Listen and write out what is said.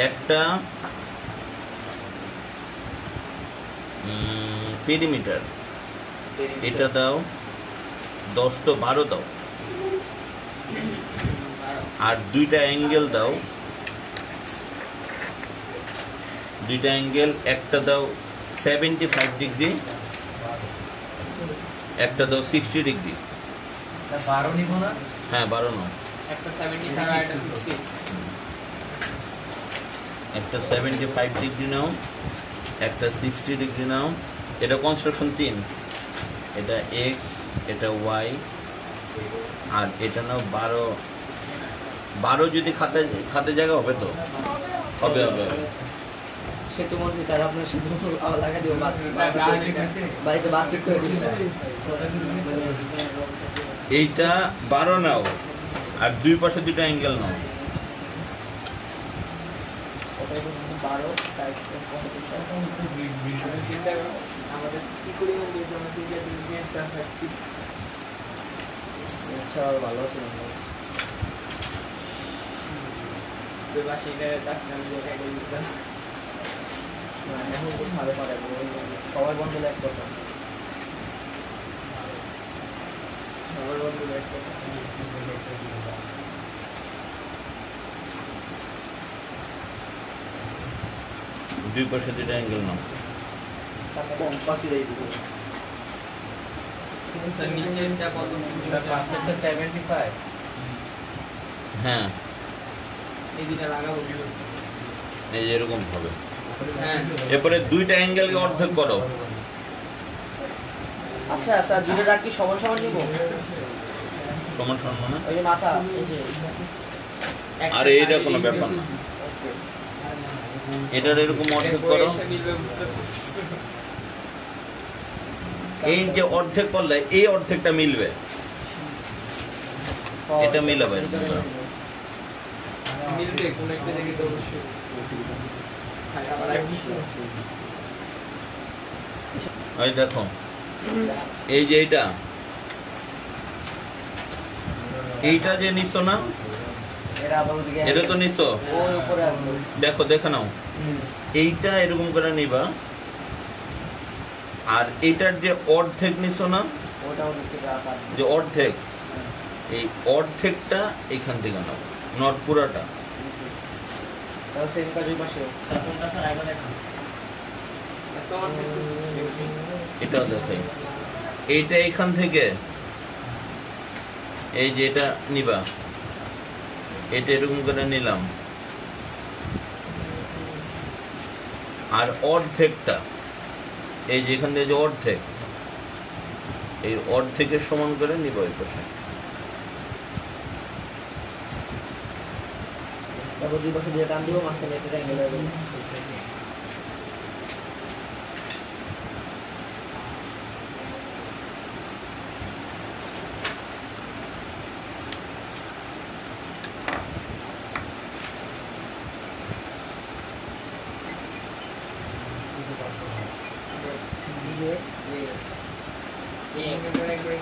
একটা পেরিমিটার, এটা দাও 10 তো 12 দাও, আর দুইটা অ্যাঙ্গেল দাও, দুইটা অ্যাঙ্গেল, একটা দাও 75 ডিগ্রি, একটা দাও 60 ডিগ্রি। 12 নিব না? হ্যাঁ 12 নাও। একটা 75 আর একটা 60। একটা 75 ডিগ্রি নাও, একটা 60 ডিগ্রি নাও। এটা কনস্ট্রাকশন 3, এটা এক্স, এটা ওয়াই, আর এটা নাও 12। 12 যদি খাতে জায়গা হবে তো হবে হবে হবে। সেতু মন্ত্রী স্যার আপনার সেতু লাগা দিব বাড়িতে বাথরুম করে দিচ্ছি। এইটা 12 নাও, আর দুই পাশে দুইটা অ্যাঙ্গেল নাও। 12 চিন্তা করো আমাদের কি পরিমাণ দিয়ে আমাদের আচ্ছা ভালো ছিল সবার বন্ধু এক কথা, সবার বন্ধু এক কথা। দুই পাশে দুইটা অ্যাঙ্গেল নাও। কম্পাসই দেই দিবো স্যার। নিচেরটা কত? স্যার পাশেরটা 75। হ্যাঁ এই দুইটা লাগাবো, এই যে এরকম হবে। হ্যাঁ এরপরে দুইটা অ্যাঙ্গেলকে অর্ধেক করো। আচ্ছা স্যার দুটো দাগ কি সমান সমান নিব? সমান সমান মানে? ওই যে মাথা, এই যে আর এইটা কোনো ব্যাপার না, এটার এরকম অর্ধেক করো। এই যে অর্ধেক করলে এই অর্ধেকটা মিলবে, এটা মিলাবে। মিলবে কোন একটা জায়গায় তো অবশ্যই। ওই দেখো, এই যে এইটা যে নিছো না, এটা তো নিছো, দেখো দেখে নাও। এইটা এরকম করে নিবা, আর এইটার যে অর্ধেক নিছো না, যে অর্ধেক, এই অর্ধেকটা এখান থেকে নাও, নট পুরাটা। এটাও দেখাই, এইটা এখান থেকে, এই যে এটা নিবা, এটা এরকম করে নিলাম, আর অর্ধেকটা এই যে এখান থেকে যে অর্ধেক, এই অর্ধেকের সমান করে নিবা ওই পাশে। তারপর দুই পাশে দিয়ে টান দিব, মাঝখানে একটা অ্যাঙ্গেল হবে। এই অ্যাঙ্গেলটা একবার